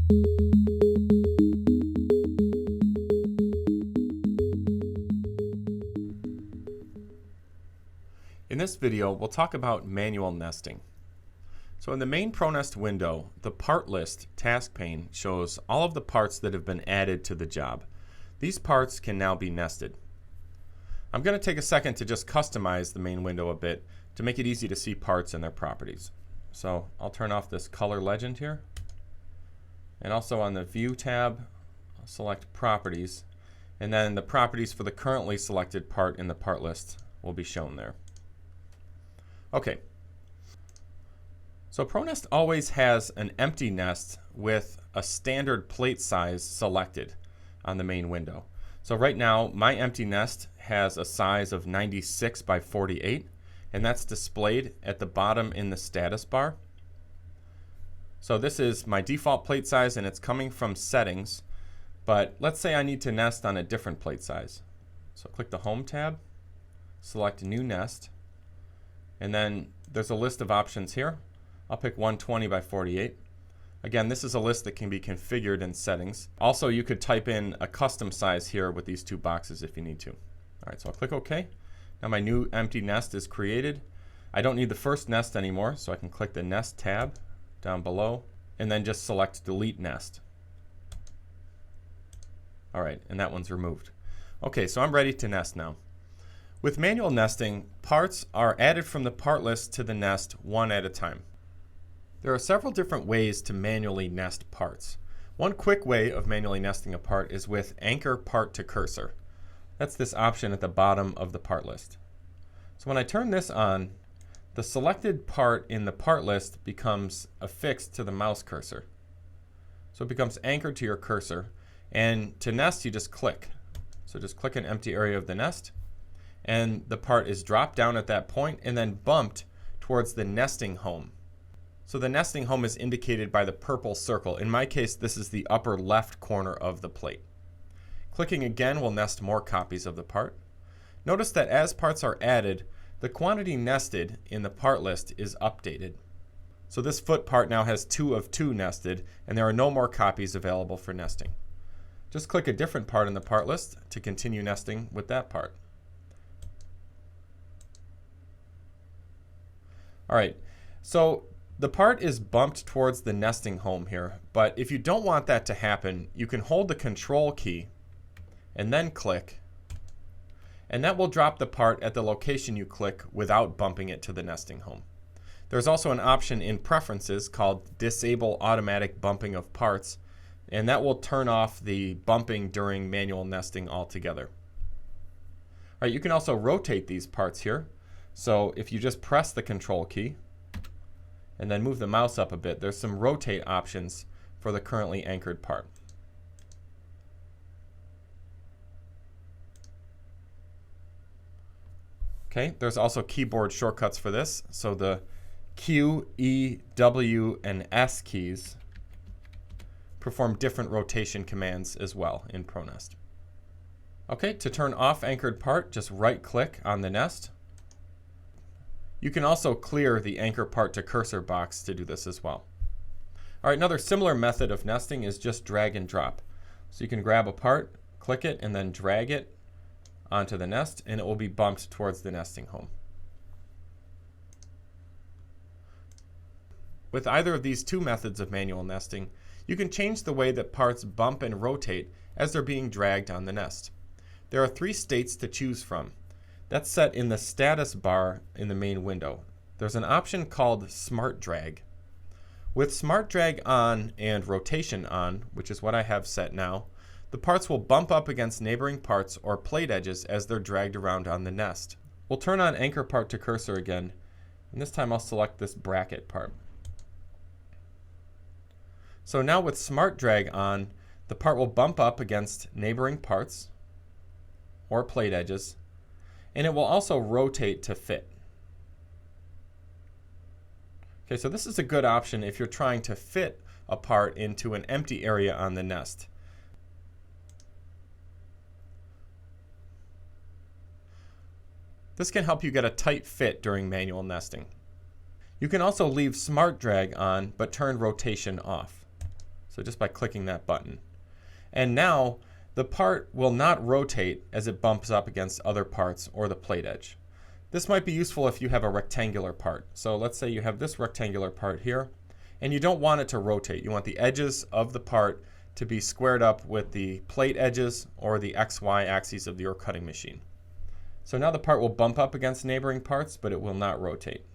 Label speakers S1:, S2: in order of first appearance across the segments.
S1: In this video, we'll talk about manual nesting. So in the main ProNest window, the part list task pane shows all of the parts that have been added to the job. These parts can now be nested. I'm going to take a second to just customize the main window a bit to make it easy to see parts and their properties. So I'll turn off this color legend here. And also on the View tab, I'll select Properties. And then the properties for the currently selected part in the part list will be shown there. Okay, so ProNest always has an empty nest with a standard plate size selected on the main window. So right now, my empty nest has a size of 96 by 48, and that's displayed at the bottom in the status bar. So this is my default plate size, and it's coming from settings, but let's say I need to nest on a different plate size. So click the Home tab, select New Nest, and then there's a list of options here. I'll pick 120 by 48. Again, this is a list that can be configured in settings. Also, you could type in a custom size here with these two boxes if you need to. All right, so I'll click OK. Now my new empty nest is created. I don't need the first nest anymore, so I can click the Nest tab down below and then just select Delete Nest. All right, and that one's removed. Okay, so I'm ready to nest now. With manual nesting, parts are added from the part list to the nest one at a time. There are several different ways to manually nest parts. One quick way of manually nesting a part is with Anchor Part to Cursor. That's this option at the bottom of the part list. So when I turn this on, the selected part in the part list becomes affixed to the mouse cursor. So it becomes anchored to your cursor, and to nest you just click. So just click an empty area of the nest, and the part is dropped down at that point and then bumped towards the nesting home. So the nesting home is indicated by the purple circle. In my case, this is the upper left corner of the plate. Clicking again will nest more copies of the part. Notice that as parts are added, the quantity nested in the part list is updated. So this foot part now has 2 of 2 nested, and there are no more copies available for nesting. Just click a different part in the part list to continue nesting with that part. All right, so the part is bumped towards the nesting home here, but if you don't want that to happen, you can hold the Control key and then click, and that will drop the part at the location you click without bumping it to the nesting home. There's also an option in Preferences called Disable Automatic Bumping of Parts, and that will turn off the bumping during manual nesting altogether. All right, you can also rotate these parts here. So if you just press the Control key and then move the mouse up a bit, there's some rotate options for the currently anchored part. Okay, there's also keyboard shortcuts for this. So the Q, E, W, and S keys perform different rotation commands as well in ProNest. Okay, to turn off anchored part, just right-click on the nest. You can also clear the Anchor Part to Cursor box to do this as well. All right, another similar method of nesting is just drag and drop. So you can grab a part, click it, and then drag it onto the nest, and it will be bumped towards the nesting home. With either of these two methods of manual nesting, you can change the way that parts bump and rotate as they're being dragged on the nest. There are 3 states to choose from. That's set in the status bar in the main window. There's an option called Smart Drag. With Smart Drag on and Rotation on, which is what I have set now, the parts will bump up against neighboring parts or plate edges as they're dragged around on the nest. We'll turn on Anchor Part to Cursor again, and this time I'll select this bracket part. So now with Smart Drag on, the part will bump up against neighboring parts or plate edges, and it will also rotate to fit. Okay, so this is a good option if you're trying to fit a part into an empty area on the nest. This can help you get a tight fit during manual nesting. You can also leave Smart Drag on but turn rotation off. So just by clicking that button. And now the part will not rotate as it bumps up against other parts or the plate edge. This might be useful if you have a rectangular part. So let's say you have this rectangular part here, and you don't want it to rotate. You want the edges of the part to be squared up with the plate edges or the XY axes of your cutting machine. So now the part will bump up against neighboring parts, but it will not rotate.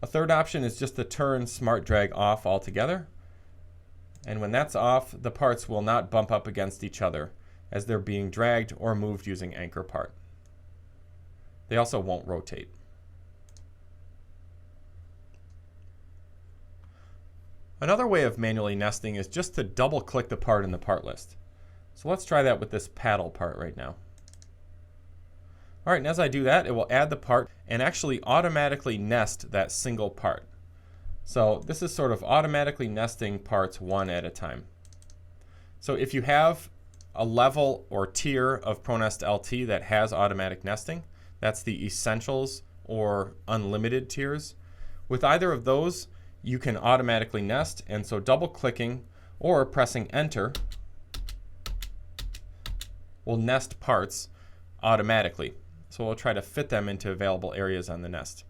S1: A third option is just to turn Smart Drag off altogether. And when that's off, the parts will not bump up against each other as they're being dragged or moved using anchor part. They also won't rotate. Another way of manually nesting is just to double click the part in the part list. So let's try that with this paddle part right now. All right, and as I do that, it will add the part and actually automatically nest that single part. So this is sort of automatically nesting parts one at a time. So if you have a level or tier of ProNest LT that has automatic nesting, that's the Essentials or Unlimited tiers. With either of those, you can automatically nest, and so double clicking or pressing enter will nest parts automatically. So we'll try to fit them into available areas on the nest.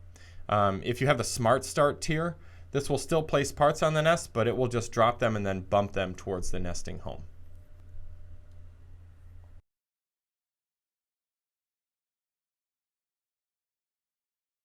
S1: If you have the Smart Start tier, this will still place parts on the nest, but it will just drop them and then bump them towards the nesting home.